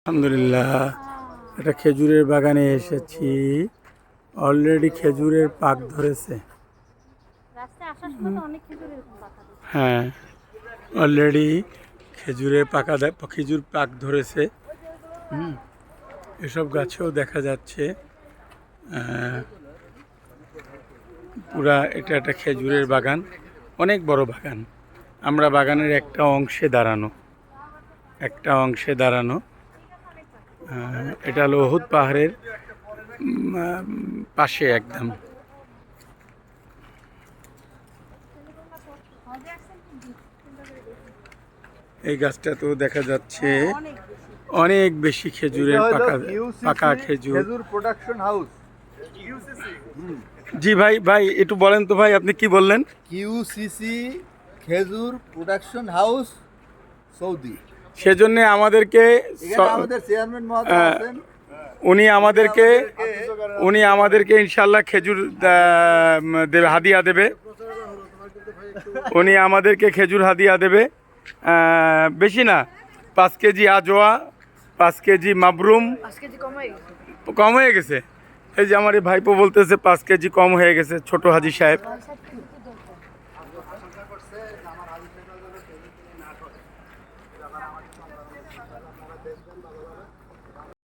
আলহামদুলিল্লাহ, একটা খেজুরের বাগানে এসেছি। অলরেডি খেজুরের পাক ধরেছে। হ্যাঁ, অলরেডি খেজুর পাক ধরেছে। এসব গাছেও দেখা যাচ্ছে। পুরা এটা একটা খেজুরের বাগান, অনেক বড় বাগান। আমরা বাগানের একটা অংশে দাঁড়ানো। এটা হলো উহুদ পাহাড়ের পাশে একদম। এই গাছটাতেও দেখা যাচ্ছে অনেক বেশি খেজুরের পাকা খেজুর প্রোডাকশন হাউস। জি ভাই, একটু বলেন তো ভাই, আপনি কি বললেন? কিউসিসি খেজুর প্রোডাকশন হাউস সৌদি। সেজন্য আমাদেরকে আমাদের চেয়ারম্যান মহোদয় আছেন। উনি আমাদেরকে ইনশাল্লাহ খেজুর দেবে, হাদিয়া দেবে। উনি আমাদেরকে খেজুর হাদিয়া দেবে। বেশি না, 5 কেজি আজোয়া, 5 কেজি মাবরুম। কম হয়ে গেছে। এই যে আমার এই ভাইপো বলতেছে 5 কেজি কম হয়ে গেছে, ছোট হাজি সাহেব।